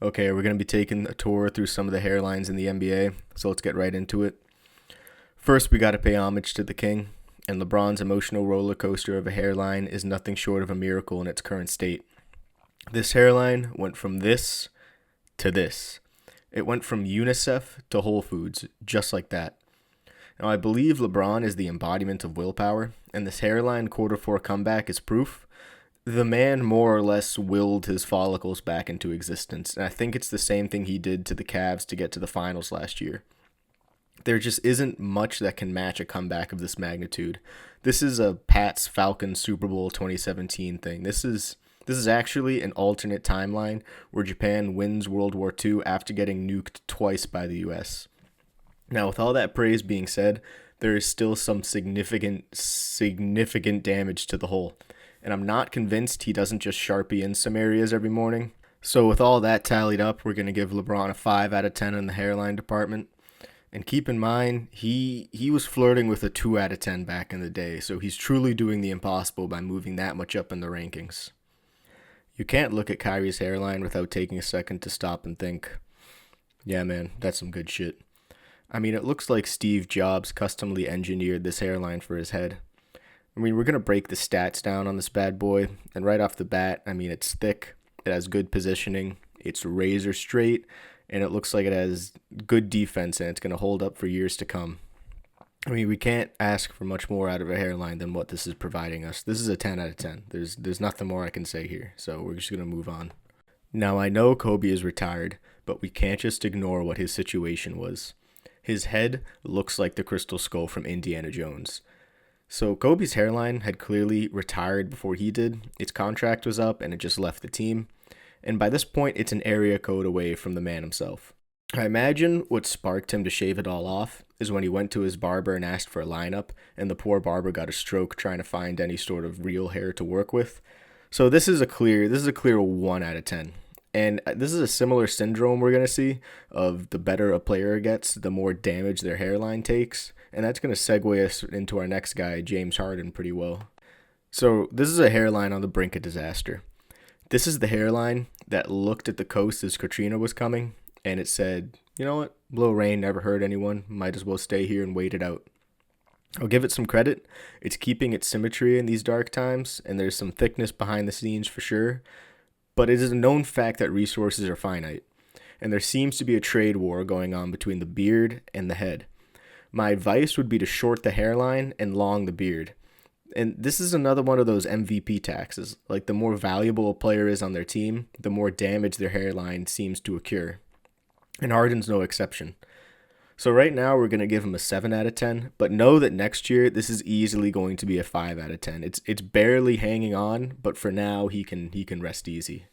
Okay, we're going to be taking a tour through some of the hairlines in the NBA, so let's get right into it. First, we got to pay homage to the king, and LeBron's emotional roller coaster of a hairline is nothing short of a miracle in its current state. This hairline went from this to this. It went from UNICEF to Whole Foods, just like that. Now, I believe LeBron is the embodiment of willpower, and this hairline quarter four comeback is proof. The man more or less willed his follicles back into existence, and I think it's the same thing he did to the Cavs to get to the finals last year. There just isn't much that can match a comeback of this magnitude. This is a Pats Falcons Super Bowl 2017 thing. This is actually an alternate timeline where Japan wins World War II after getting nuked twice by the US. Now, with all that praise being said, there is still some significant damage to the hole. And I'm not convinced he doesn't just Sharpie in some areas every morning. So with all that tallied up, we're going to give LeBron a 5 out of 10 in the hairline department. And keep in mind, he was flirting with a 2 out of 10 back in the day, so he's truly doing the impossible by moving that much up in the rankings. You can't look at Kyrie's hairline without taking a second to stop and think, yeah, man, that's some good shit. I mean, it looks like Steve Jobs customly engineered this hairline for his head. I mean, we're going to break the stats down on this bad boy, and right off the bat, I mean, it's thick, it has good positioning, it's razor straight, and it looks like it has good defense, and it's going to hold up for years to come. I mean, we can't ask for much more out of a hairline than what this is providing us. This is a 10 out of 10. There's nothing more I can say here, so we're just going to move on. Now, I know Kobe is retired, but we can't just ignore what his situation was. His head looks like the crystal skull from Indiana Jones. So Kobe's hairline had clearly retired before he did. Its contract was up and it just left the team. And by this point, it's an area code away from the man himself. I imagine what sparked him to shave it all off is when he went to his barber and asked for a lineup, and the poor barber got a stroke trying to find any sort of real hair to work with. So this is a clear 1 out of 10. And this is a similar syndrome we're going to see of the better a player gets, the more damage their hairline takes. And that's going to segue us into our next guy, James Harden, pretty well. So this is a hairline on the brink of disaster. This is the hairline that looked at the coast as Katrina was coming, and it said, you know what, blow rain never hurt anyone, might as well stay here and wait it out. I'll give it some credit. It's keeping its symmetry in these dark times, and there's some thickness behind the scenes for sure. But it is a known fact that resources are finite, and there seems to be a trade war going on between the beard and the head. My advice would be to short the hairline and long the beard. And this is another one of those MVP taxes. Like, the more valuable a player is on their team, the more damage their hairline seems to occur. And Harden's no exception. So right now we're going to give him a 7 out of 10, but know that next year this is easily going to be a 5 out of 10. It's barely hanging on, but for now he can rest easy.